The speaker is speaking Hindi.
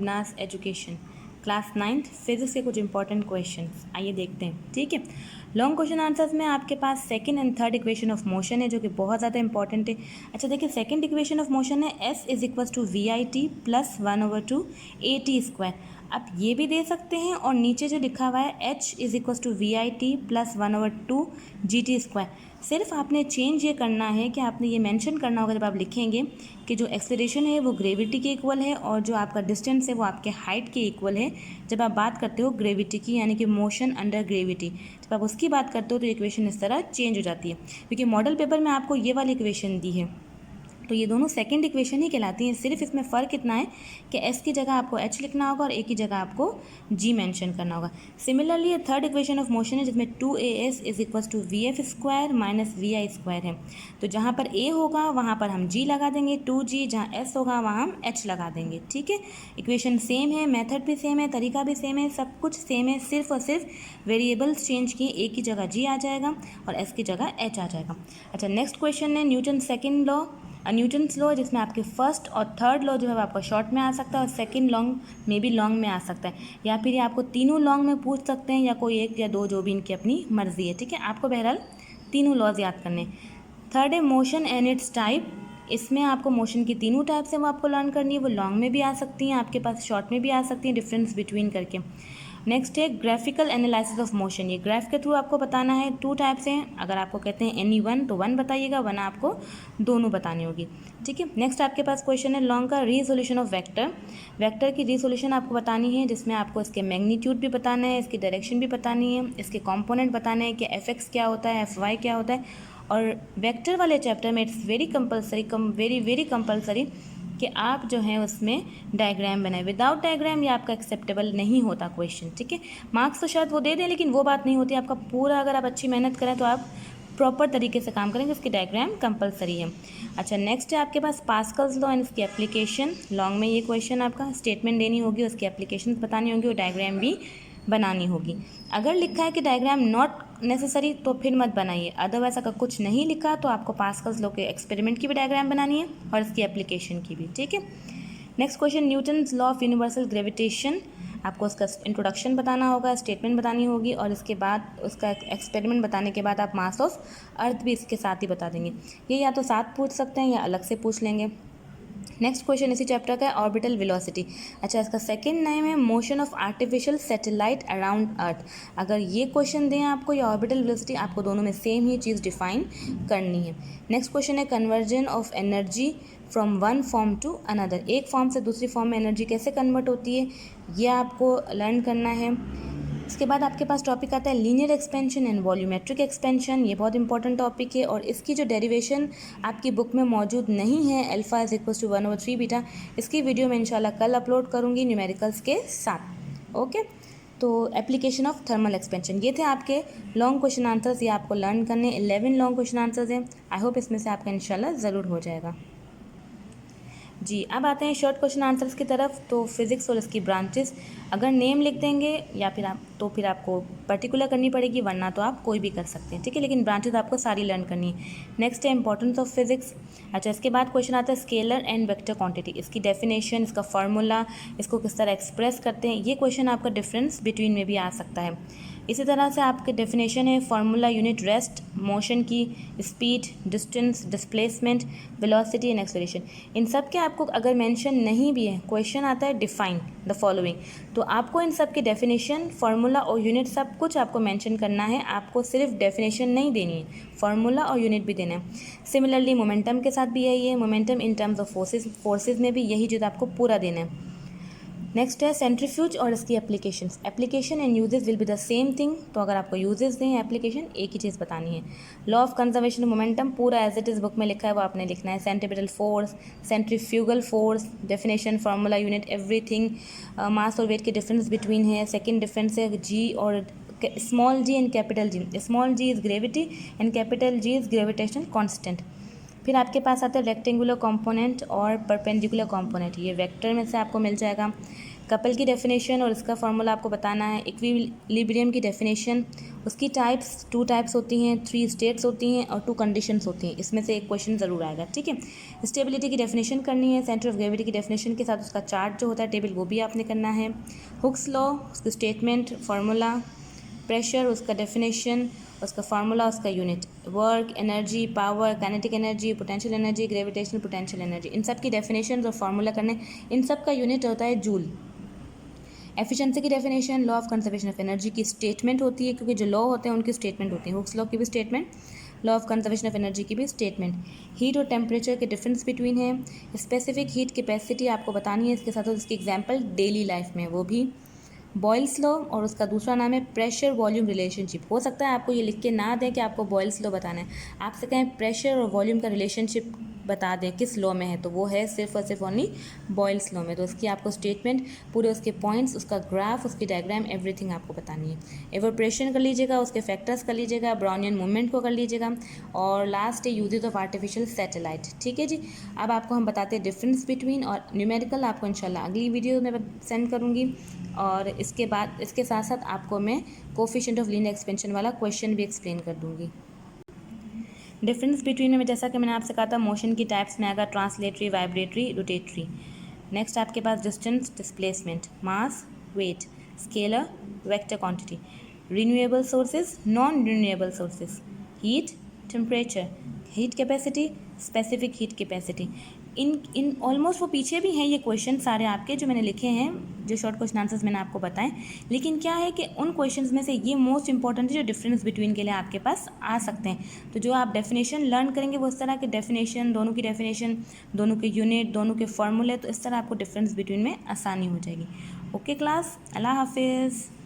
लुबनास एजुकेशन, क्लास 9th फिजिक्स के कुछ इंपॉर्टेंट क्वेश्चन आइए देखते हैं। ठीक है, लॉन्ग क्वेश्चन आंसर्स में आपके पास second and third equation of motion है जो कि बहुत ज़्यादा इंपॉर्टेंट है। अच्छा देखिए, सेकंड इक्वेशन ऑफ मोशन है s is equal to V I T plus 1/2 A T square. आप ये भी दे सकते हैं और नीचे जो लिखा हुआ है h is equal to V I T plus 1/2 G T square. सिर्फ आपने चेंज ये करना है कि आपने ये मेंशन करना होगा जब आप लिखेंगे कि जो एक्सेलरेशन है वो ग्रेविटी के इक्वल है और जो आपका डिस्टेंस है वो आपके हाइट के इक्वल है। जब आप बात करते हो ग्रेविटी की, यानी कि मोशन अंडर ग्रेविटी, जब आप उसकी बात करते हो तो इक्वेशन इस तरह चेंज हो जाती है, क्योंकि मॉडल पेपर में आपको ये वाली इक्वेशन दी है तो ये दोनों सेकंड इक्वेशन ही कहलाती हैं। सिर्फ इसमें फ़र्क इतना है कि एस की जगह आपको एच लिखना होगा और ए की जगह आपको जी मेंशन करना होगा। सिमिलरली ये थर्ड इक्वेशन ऑफ मोशन है जिसमें 2as is equal to V F square minus V I square है। तो जहाँ पर ए होगा वहाँ पर हम जी लगा देंगे 2g, जहाँ एस होगा वहाँ हम एच लगा देंगे। ठीक है, इक्वेशन सेम है, मेथड भी सेम है, तरीका भी सेम है, सब कुछ सेम है, सिर्फ और सिर्फ वेरिएबल्स चेंज किए, ए की जगह जी आ जाएगा और एस की जगह एच आ जाएगा। अच्छा, नेक्स्ट क्वेश्चन है Newton second law, Newton's law, जिसमें आपके फर्स्ट और थर्ड लॉ जो है आपका शॉर्ट में आ सकता है और सेकंड लॉन्ग में भी लॉन्ग में आ सकता है, या फिर ये आपको तीनों लॉन्ग में पूछ सकते हैं या कोई एक या दो, जो भी इनकी अपनी मर्जी है। ठीक है, आपको बहरहाल तीनों लॉज याद करने। थर्ड है मोशन एंड इट्स टाइप, इसमें आपको मोशन की तीनों टाइप से वो आपको लर्न करनी है, वो लॉन्ग में भी आ सकती हैं, आपके पास शॉर्ट में भी आ सकती हैं, डिफरेंस बिटवीन करके। नेक्स्ट है ग्राफिकल एनालिसिस ऑफ मोशन, ये ग्राफ के थ्रू आपको बताना है। टू टाइप्स हैं, अगर आपको कहते हैं एनी वन तो वन बताइएगा, वरना आपको दोनों बतानी होगी। ठीक है, नेक्स्ट आपके पास क्वेश्चन है लॉन्ग का रीसोल्यूशन ऑफ वेक्टर, वेक्टर की रीसोल्यूशन आपको बतानी है, जिसमें आपको इसके मैग्नीट्यूड भी बताना है, इसकी डायरेक्शन भी बतानी है, इसके कॉम्पोनेंट बताने हैं कि एफ एक्स क्या होता है, एफ वाई क्या होता है। और वेक्टर वाले चैप्टर में it's very compulsory, very compulsory कि आप जो है उसमें डायग्राम बनाए। विदाउट डायग्राम ये आपका एक्सेप्टेबल नहीं होता क्वेश्चन। ठीक है, मार्क्स तो शायद वो दे दें लेकिन वो बात नहीं होती। आपका पूरा अगर आप अच्छी मेहनत करें तो आप प्रॉपर तरीके से काम करेंगे, उसकी डायग्राम कंपलसरी है। अच्छा, नेक्स्ट है आपके पास पास्कल्स लॉ एंड इसकी एप्लीकेशन। लॉन्ग में ये क्वेश्चन आपका स्टेटमेंट देनी होगी, उसकी एप्लीकेशन बतानी होगी और डायग्राम भी बनानी होगी। अगर लिखा है कि डायग्राम नॉट नेसेसरी तो फिर मत बनाइए, अदरवाइज अगर कुछ नहीं लिखा तो आपको पास्कल्स लॉ के एक्सपेरिमेंट की भी डायग्राम बनानी है और इसकी एप्लीकेशन की भी। ठीक है, next question Newton's law of universal gravitation, आपको उसका इंट्रोडक्शन बताना होगा, स्टेटमेंट बतानी होगी और इसके बाद उसका एक्सपेरिमेंट बताने के बाद आप मास ऑफ अर्थ भी इसके साथ ही बता देंगे। ये या तो साथ पूछ सकते हैं या अलग से पूछ लेंगे। नेक्स्ट क्वेश्चन इसी चैप्टर का है ऑर्बिटल वेलोसिटी। अच्छा, इसका सेकंड नेम है motion of artificial satellite around earth. अगर ये क्वेश्चन दें आपको या ऑर्बिटल वेलोसिटी, आपको दोनों में सेम ही चीज़ डिफाइन करनी है। नेक्स्ट क्वेश्चन है conversion of energy from one form to another, एक फॉर्म से दूसरी फॉर्म में एनर्जी कैसे कन्वर्ट होती है, ये आपको लर्न करना है। इसके बाद आपके पास टॉपिक आता है linear expansion and volumetric expansion, ये बहुत इंपॉर्टेंट टॉपिक है और इसकी जो डेरिवेशन आपकी बुक में मौजूद नहीं है, alpha is equal to 1/3 beta, इसकी वीडियो मैं इंशाल्लाह कल अपलोड करूँगी न्यूमेरिकल्स के साथ। ओके, तो एप्लीकेशन ऑफ थर्मल एक्सपेंशन, ये थे आपके लॉन्ग क्वेश्चन आंसर्स, ये आपको लर्न करने 11 लॉन्ग क्वेश्चन आंसर्स हैं। आई होप इसमें से आपका इंशाल्लाह ज़रूर हो जाएगा। जी, अब आते हैं शॉर्ट क्वेश्चन आंसर्स की तरफ। तो फिजिक्स और इसकी ब्रांचेस, अगर नेम लिख देंगे या फिर फिर आपको पर्टिकुलर करनी पड़ेगी, वरना तो आप कोई भी कर सकते हैं। ठीक है, लेकिन ब्रांचेस आपको सारी लर्न करनी है। नेक्स्ट है इंपॉर्टेंस ऑफ फिजिक्स। अच्छा, इसके बाद क्वेश्चन आता है स्केलर एंड वेक्टर क्वांटिटी, इसकी डेफिनेशन, इसका फार्मूला, इसको किस तरह एक्सप्रेस करते हैं, ये क्वेश्चन आपका डिफरेंस बिटवीन में भी आ सकता है। इसी तरह से आपके डेफिनेशन है फार्मूला यूनिट रेस्ट, मोशन की, speed, distance, displacement, velocity and acceleration, इन सब के आपको अगर मेंशन नहीं भी है, क्वेश्चन आता है डिफाइन द फॉलोइंग, तो आपको इन सब की डेफिनेशन, फार्मूला और यूनिट सब कुछ आपको मेंशन करना है। आपको सिर्फ डेफिनेशन नहीं देनी है, फार्मूला और यूनिट भी देना है। सिमिलरली मोमेंटम के साथ भी यही है, momentum in terms of forces में भी यही चीज़ आपको पूरा देना है। नेक्स्ट है सेंट्रीफ्यूज और इसकी applications, application and uses will be the same thing, तो अगर आपको यूजेस दें एप्लीकेशन एक ही चीज़ बतानी है। Law of conservation of momentum पूरा एज इट इज़ बुक में लिखा है, वो आपने लिखना है। Centripetal force, centrifugal force, definition, formula, unit, everything, mass और वेट के डिफरेंस बिटवीन है। सेकेंड डिफरेंस है जी और small G and capital G, small G is gravity and capital G is gravitation constant. फिर आपके पास आता है रेक्टेंगुलर कंपोनेंट और परपेंडिकुलर कंपोनेंट, ये वेक्टर में से आपको मिल जाएगा। कपल की डेफिनेशन और इसका फार्मूला आपको बताना है। इक्विलिब्रियम की डेफिनेशन, उसकी टाइप्स, 2 टाइप्स होती हैं, 3 स्टेट्स होती हैं और 2 कंडीशंस होती हैं। इसमें से एक क्वेश्चन ज़रूर आएगा, ठीक है। स्टेबिलिटी की डेफिनेशन करनी है, सेंटर ऑफ ग्रेविटी की डेफिनेशन के साथ उसका चार्ट जो होता है टेबल, वो भी आपने करना है। हुक्स लॉ, उसकी स्टेटमेंट, फार्मूला, प्रेशर, उसका डेफिनेशन, उसका फार्मूला, उसका unit, work, energy, power, kinetic energy, potential energy, gravitational potential energy, इन सब की डेफिनेशन और फार्मूला करने। इन सब का यूनिट होता है जूल। एफिशिएंसी की definition, law of conservation of energy की स्टेटमेंट होती है, क्योंकि जो लॉ होते हैं उनकी स्टेटमेंट होती है। हुक्स लॉ की भी statement, law of conservation of energy की भी स्टेटमेंट। हीट और टेम्परेचर के डिफरेंस बिटवीन है, स्पेसिफिक हीट कैपेसिटी आपको बतानी है, इसके साथ उसकी एग्जाम्पल डेली लाइफ में, वो भी। बॉयल्स लॉ और उसका दूसरा नाम है प्रेशर वॉल्यूम रिलेशनशिप। हो सकता है आपको ये लिख के ना दें कि आपको बॉयल्स लॉ बताना है, आपसे कहें प्रेशर और वॉल्यूम का रिलेशनशिप बता दें किस लॉ में है, तो वो है सिर्फ और सिर्फ ओनली बॉयल्स लॉ में। तो उसकी आपको स्टेटमेंट, पूरे उसके पॉइंट्स, उसका ग्राफ, उसकी डायग्राम, एवरीथिंग आपको बतानी है। एवोपरेशन कर लीजिएगा, उसके फैक्टर्स कर लीजिएगा, ब्राउनियन मूवमेंट को कर लीजिएगा, और लास्ट है यूजेस ऑफ आर्टिफिशियल सैटेलाइट, ठीक है जी। अब आपको हम बताते हैं डिफरेंस बिटवीन, और न्यूमेरिकल आपको इंशाल्लाह अगली वीडियो में सेंड करूँगी। और इसके बाद इसके साथ साथ आपको मैं कोफिशिएंट ऑफ लीनियर एक्सपेंशन वाला क्वेश्चन भी एक्सप्लेन कर दूँगी। डिफरेंस बिटवीन में जैसा कि मैंने आपसे कहा था, मोशन की टाइप्स में आएगा ट्रांसलेटरी, वाइब्रेटरी, रोटेटरी। नेक्स्ट आपके पास distance, displacement, mass, weight, scalar, vector quantity, renewable sources, non renewable sources, heat, temperature, heat capacity, specific heat capacity. इन ऑलमोस्ट वो पीछे भी हैं ये क्वेश्चन सारे आपके जो मैंने लिखे हैं, जो शॉर्ट क्वेश्चन आंसर्स मैंने आपको बताएं। लेकिन क्या है कि उन क्वेश्चंस में से ये मोस्ट इंपॉर्टेंट है जो डिफरेंस बिटवीन के लिए आपके पास आ सकते हैं। तो जो आप डेफिनेशन लर्न करेंगे वो इस तरह के डेफिनेशन, दोनों की डेफिनेशन, दोनों के यूनिट, दोनों के फॉर्मूले, तो इस तरह आपको डिफरेंस बिटवीन में आसानी हो जाएगी। ओके क्लास, अल्लाह हाफिज़।